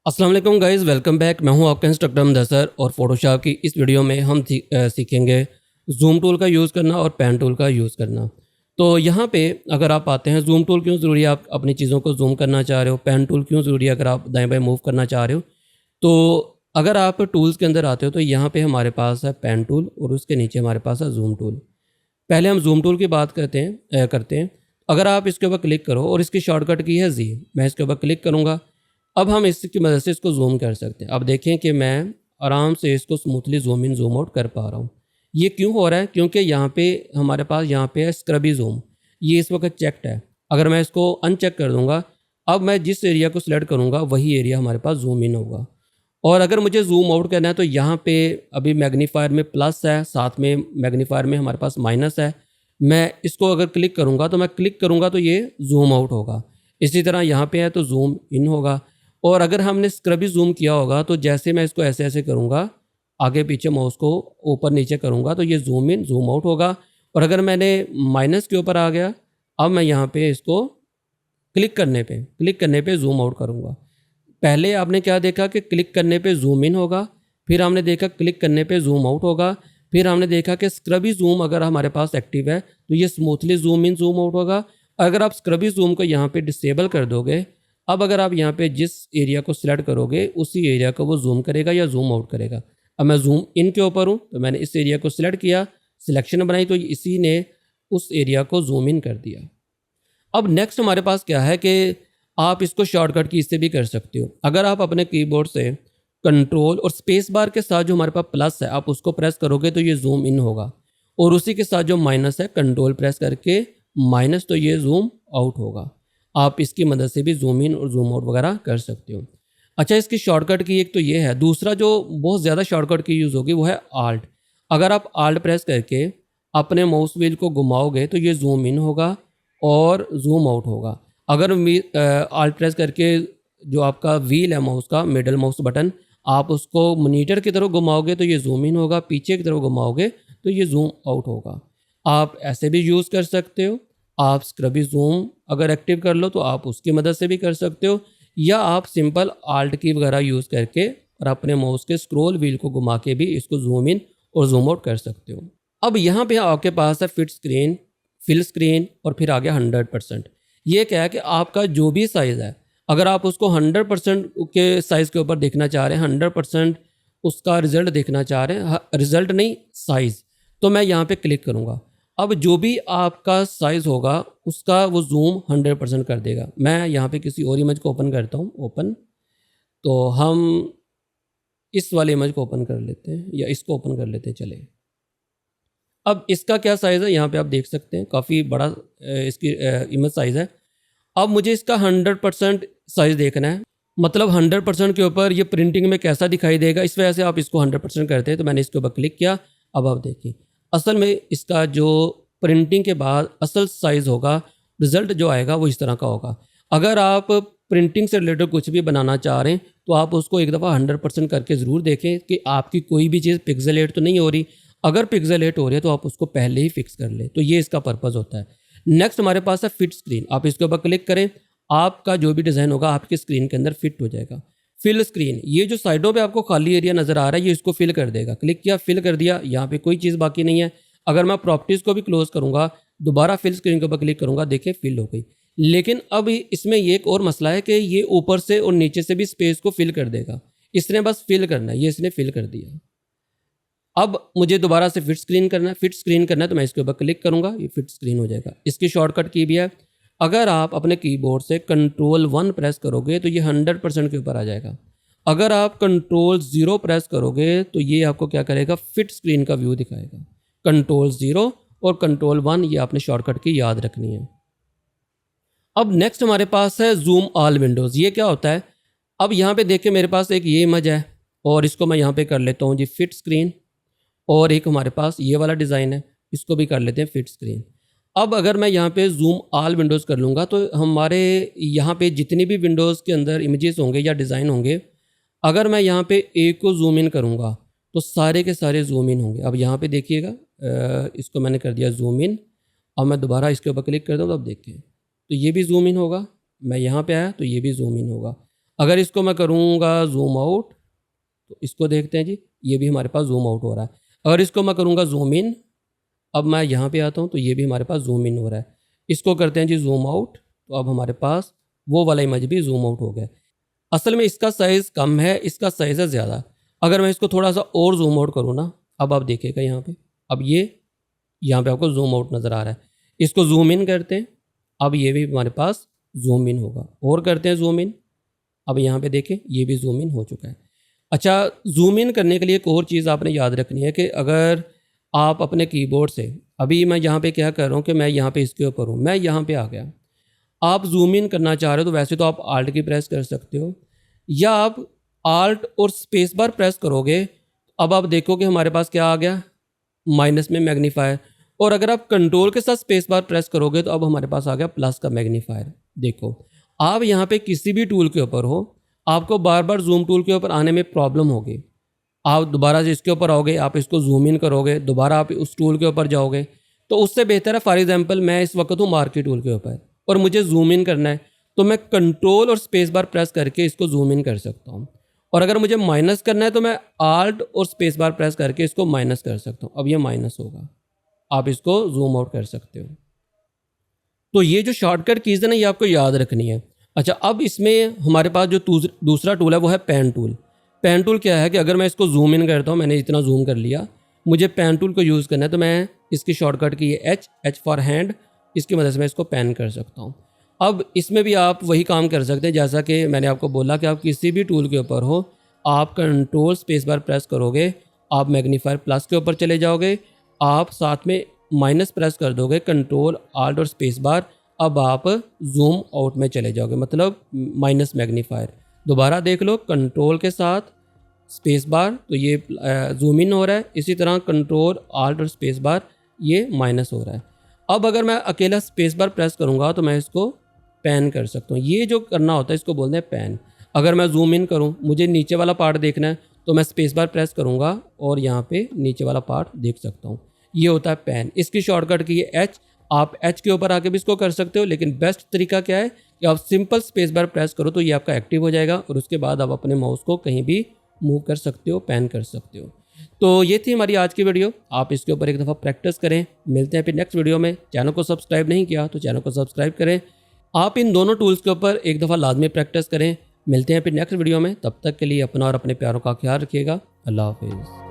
अस्सलाम वालेकुम guys, welcome back. मैं हूं आपका इंस्ट्रक्टर मुदस्सर और फोटोशॉप की इस वीडियो में हम सीखेंगे जूम टूल का यूज़ करना और पेन टूल का यूज़ करना। तो यहाँ पे अगर आप आते हैं, जूम टूल क्यों ज़रूरी है, आप अपनी चीज़ों को जूम करना चाह रहे हो, पेन टूल क्यों ज़रूरी है अगर आप दाएँ बाएँ मूव करना चाह रहे हो। तो अगर आप टूल्स के अंदर आते हो तो यहाँ पे हमारे पास है पेन टूल और उसके नीचे हमारे पास है जूम टूल। पहले हम जूम टूल की बात करते हैं। अगर आप इसके ऊपर क्लिक करो और इसकी शॉर्टकट की है जी, मैं इसके ऊपर क्लिक करूँगा। अब हम इसकी मदद से इसको ज़ूम कर सकते हैं। अब देखें कि मैं आराम से इसको smoothly zoom in zoom out कर पा रहा हूँ। ये क्यों हो रहा है? क्योंकि यहाँ पे हमारे पास यहाँ पे है स्क्रबी ज़ूम, ये इस वक्त चेक्ड है। अगर मैं इसको अनचेक कर दूँगा, अब मैं जिस एरिया को सिलेक्ट करूँगा वही एरिया हमारे पास ज़ूम इन होगा। और अगर मुझे ज़ूम आउट करना है तो यहाँ पे अभी मैग्नीफायर में प्लस है, साथ में मैग्नीफायर में हमारे पास माइनस है। मैं इसको अगर क्लिक करूँगा तो मैं क्लिक करूँगा तो ये ज़ूम आउट होगा। इसी तरह यहाँ पे है तो ज़ूम इन होगा। और अगर हमने स्क्रबी ज़ूम किया होगा तो जैसे मैं इसको ऐसे ऐसे करूँगा, आगे पीछे माउस को ऊपर नीचे करूँगा तो ये ज़ूम इन ज़ूम आउट होगा। और अगर मैंने माइनस के ऊपर आ गया, अब मैं यहाँ पे इसको क्लिक करने पे ज़ूम आउट करूँगा। पहले आपने क्या देखा कि क्लिक करने पे ज़ूम इन होगा, फिर हमने देखा क्लिक करने पे ज़ूम आउट होगा, फिर हमने देखा कि स्क्रबी ज़ूम अगर हमारे पास एक्टिव है तो ये smoothly zoom in zoom out होगा। अगर आप स्क्रबी ज़ूम को यहाँ पे डिसेबल कर दोगे, अब अगर आप यहाँ पे जिस एरिया को सिलेक्ट करोगे उसी एरिया को वो ज़ूम करेगा या ज़ूम आउट करेगा। अब मैं ज़ूम इन के ऊपर हूँ तो मैंने इस एरिया को सिलेक्ट किया, सिलेक्शन बनाई तो इसी ने उस एरिया को ज़ूम इन कर दिया। अब नेक्स्ट हमारे पास क्या है कि आप इसको शॉर्टकट की से भी कर सकते हो। अगर आप अपने कीबोर्ड से कंट्रोल और स्पेस बार के साथ जो हमारे पास प्लस है आप उसको प्रेस करोगे तो ये जूम इन होगा, और उसी के साथ जो माइनस है कंट्रोल प्रेस करके माइनस तो ये जूम आउट होगा। आप इसकी मदद से भी जूम इन और जूम आउट वगैरह कर सकते हो। अच्छा, इसकी शॉर्टकट की एक तो ये है। दूसरा जो बहुत ज़्यादा शॉर्टकट की यूज़ होगी वो है आल्ट। अगर आप आल्ट प्रेस करके अपने माउस व्हील को घुमाओगे तो ये जूम इन होगा और जूम आउट होगा। अगर आल्ट प्रेस करके जो आपका व्हील है माउस का, मिडल माउस बटन, आप उसको मॉनिटर की तरफ घुमाओगे तो ये जूम इन होगा, पीछे की तरफ घुमाओगे तो ये जूम आउट होगा। आप ऐसे भी यूज़ कर सकते हो। आप स्क्रबी जूम अगर एक्टिव कर लो तो आप उसकी मदद से भी कर सकते हो, या आप सिंपल आल्ट की वगैरह यूज़ करके और अपने माउस के स्क्रॉल व्हील को घुमा के भी इसको जूम इन और जूम आउट कर सकते हो। अब यहाँ पे आपके पास है फिट स्क्रीन, फिल स्क्रीन और फिर आ गया 100%। ये क्या है कि आपका जो भी साइज़ है, अगर आप उसको 100% के साइज़ के ऊपर देखना चाह रहे हैं, 100% उसका रिज़ल्ट देखना चाह रहे हैं, रिज़ल्ट नहीं साइज़, तो मैं यहाँ पे क्लिक करूँगा। अब जो भी आपका साइज़ होगा उसका वो जूम 100% कर देगा। मैं यहाँ पे किसी और इमेज को ओपन करता हूँ, ओपन। तो हम इस वाले इमेज को ओपन कर लेते हैं या इसको ओपन कर लेते हैं, चले। अब इसका क्या साइज़ है यहाँ पे आप देख सकते हैं, काफ़ी बड़ा इसकी इमेज साइज़ है। अब मुझे इसका 100% साइज़ देखना है, मतलब 100% के ऊपर ये प्रिंटिंग में कैसा दिखाई देगा, इस वजह से आप इसको 100% करते हैं। तो मैंने इसके ऊपर क्लिक किया। अब आप देखिए असल में इसका जो प्रिंटिंग के बाद असल साइज़ होगा, रिज़ल्ट जो आएगा वो इस तरह का होगा। अगर आप प्रिंटिंग से रिलेटेड कुछ भी बनाना चाह रहे हैं तो आप उसको एक दफ़ा 100% करके ज़रूर देखें कि आपकी कोई भी चीज़ पिक्सेलेट तो नहीं हो रही। अगर पिक्सेलेट हो रही है तो आप उसको पहले ही फिक्स कर लें। तो ये इसका पर्पज़ होता है। नेक्स्ट हमारे पास है फिट स्क्रीन। आप इसके ऊपर क्लिक करें, आपका जो भी डिज़ाइन होगा आपकी स्क्रीन के अंदर फिट हो जाएगा। फिल स्क्रीन, ये जो साइडों पे आपको खाली एरिया नज़र आ रहा है ये इसको फिल कर देगा। क्लिक किया, फिल कर दिया, यहाँ पे कोई चीज़ बाकी नहीं है। अगर मैं प्रॉपर्टीज़ को भी क्लोज करूँगा, दोबारा फिल स्क्रीन के ऊपर क्लिक करूँगा, देखिए फिल हो गई। लेकिन अब इसमें ये एक और मसला है कि ये ऊपर से और नीचे से भी स्पेस को फिल कर देगा। इसने बस फिल करना है, ये इसने फिल कर दिया। अब मुझे दोबारा से फिट स्क्रीन करना है। फिट स्क्रीन करना है तो मैं इसके ऊपर क्लिक करूंगा, ये फिट स्क्रीन हो जाएगा। इसकी शॉर्टकट की भी है। अगर आप अपने कीबोर्ड से कंट्रोल 1 प्रेस करोगे तो ये 100% के ऊपर आ जाएगा। अगर आप कंट्रोल 0 प्रेस करोगे तो ये आपको क्या करेगा, फिट स्क्रीन का व्यू दिखाएगा। कंट्रोल 0 और कंट्रोल 1 ये आपने शॉर्टकट की याद रखनी है। अब नेक्स्ट हमारे पास है जूम ऑल विंडोज़। ये क्या होता है? अब यहाँ पे देखिए मेरे पास एक ये इमेज है और इसको मैं यहाँ पे कर लेता हूँ जी फिट स्क्रीन, और एक हमारे पास ये वाला डिज़ाइन है, इसको भी कर लेते हैं फिट स्क्रीन। अब अगर मैं यहाँ पे जूम ऑल विंडोज़ कर लूँगा तो हमारे यहाँ पे जितनी भी विंडोज़ के अंदर इमेजेस होंगे या डिज़ाइन होंगे, अगर मैं यहाँ पे एक को जूम इन करूँगा तो सारे के सारे जूम इन होंगे। अब यहाँ पे देखिएगा, इसको मैंने कर दिया जूम इन। अब मैं दोबारा इसके ऊपर क्लिक करता हूँ तो अब देखिए तो ये भी जूम इन होगा। मैं यहाँ पे आया तो ये भी जूम इन होगा। अगर इसको मैं करूँगा जूम आउट तो इसको देखते हैं जी, ये भी हमारे पास जूम आउट हो रहा है। अगर इसको मैं करूँगा जूम इन, अब मैं यहाँ पे आता हूँ तो ये भी हमारे पास जूम इन हो रहा है। इसको करते हैं जी जूम आउट, तो अब हमारे पास वो वाला इमेज भी जूम आउट हो गया। असल में इसका साइज़ कम है, इसका साइज़ है ज़्यादा। अगर मैं इसको थोड़ा सा और जूम आउट करूँ ना, अब आप देखिएगा यहाँ पे, अब ये यहाँ पे आपको जूम आउट नज़र आ रहा है। इसको जूम इन करते हैं, अब ये भी हमारे पास जूम इन होगा। और करते हैं जूम इन, अब यहाँ पे देखें ये भी जूम इन हो चुका है। अच्छा, जूम इन करने के लिए एक और चीज़ आपने याद रखनी है कि अगर आप अपने कीबोर्ड से, अभी मैं यहाँ पे क्या कर रहा हूँ कि मैं यहाँ पे इसके ऊपर हूँ, मैं यहाँ पे आ गया, आप जूम इन करना चाह रहे हो तो वैसे तो आप आल्ट की प्रेस कर सकते हो, या आप आल्ट और स्पेस बार प्रेस करोगे। अब आप देखो कि हमारे पास क्या आ गया, माइनस में मैग्नीफायर। और अगर आप कंट्रोल के साथ स्पेस बार प्रेस करोगे तो अब हमारे पास आ गया प्लस का मैग्नीफायर। देखो, आप यहाँ पे किसी भी टूल के ऊपर हो, आपको बार बार जूम टूल के ऊपर आने में प्रॉब्लम होगी। आप दोबारा से इसके ऊपर आओगे, आप इसको जूम इन करोगे, दोबारा आप उस टूल के ऊपर जाओगे, तो उससे बेहतर है, फॉर एग्जांपल मैं इस वक्त हूँ मार्की टूल के ऊपर और मुझे जूम इन करना है, तो मैं कंट्रोल और स्पेस बार प्रेस करके इसको जूम इन कर सकता हूँ। और अगर मुझे माइनस करना है तो मैं आल्ट और स्पेस बार प्रेस करके इसको माइनस कर सकता हूँ। अब ये माइनस होगा, आप इसको जूम आउट कर सकते हो। तो ये जो शॉर्टकट कीज़ है ना, ये आपको याद रखनी है। अच्छा, अब इसमें हमारे पास जो दूसरा टूल है वो है पेन टूल। पेन टूल क्या है कि अगर मैं इसको जूम इन करता हूँ, मैंने इतना जूम कर लिया, मुझे पेन टूल को यूज़ करना है तो मैं इसकी शॉर्टकट की ये एच फॉर हैंड, इसकी मदद से मैं इसको पेन कर सकता हूँ। अब इसमें भी आप वही काम कर सकते हैं जैसा कि मैंने आपको बोला कि आप किसी भी टूल के ऊपर हो, आप कंट्रोल स्पेस बार प्रेस करोगे, आप मैग्नीफायर प्लस के ऊपर चले जाओगे, आप साथ में माइनस प्रेस कर दोगे, कंट्रोल आल्ट और स्पेस बार, अब आप जूम आउट में चले जाओगे, मतलब माइनस मैग्नीफायर। दोबारा देख लो, कंट्रोल के साथ स्पेस बार तो ये जूम इन हो रहा है, इसी तरह कंट्रोल आल्ट और स्पेस बार ये माइनस हो रहा है। अब अगर मैं अकेला स्पेस बार प्रेस करूँगा तो मैं इसको पैन कर सकता हूँ। ये जो करना होता है इसको बोलते हैं पैन। अगर मैं जूम इन करूँ, मुझे नीचे वाला पार्ट देखना है तो मैं स्पेस बार प्रेस करूँगा और यहाँ पे नीचे वाला पार्ट देख सकता हूँ। ये होता है पैन। इसकी शॉर्टकट की है एच। आप एच के ऊपर आके भी इसको कर सकते हो, लेकिन बेस्ट तरीका क्या है कि आप सिंपल स्पेस बार प्रेस करो तो ये आपका एक्टिव हो जाएगा और उसके बाद आप अपने माउस को कहीं भी मूव कर सकते हो, पैन कर सकते हो। तो ये थी हमारी आज की वीडियो। आप इसके ऊपर एक दफ़ा प्रैक्टिस करें। मिलते हैं फिर नेक्स्ट वीडियो में। चैनल को सब्सक्राइब नहीं किया तो चैनल को सब्सक्राइब करें। आप इन दोनों टूल्स के ऊपर एक दफ़ा लाजमी प्रैक्टिस करें। मिलते हैं फिर नेक्स्ट वीडियो में। तब तक के लिए अपना और अपने प्यारों का ख्याल रखिएगा। अल्लाह हाफिज़।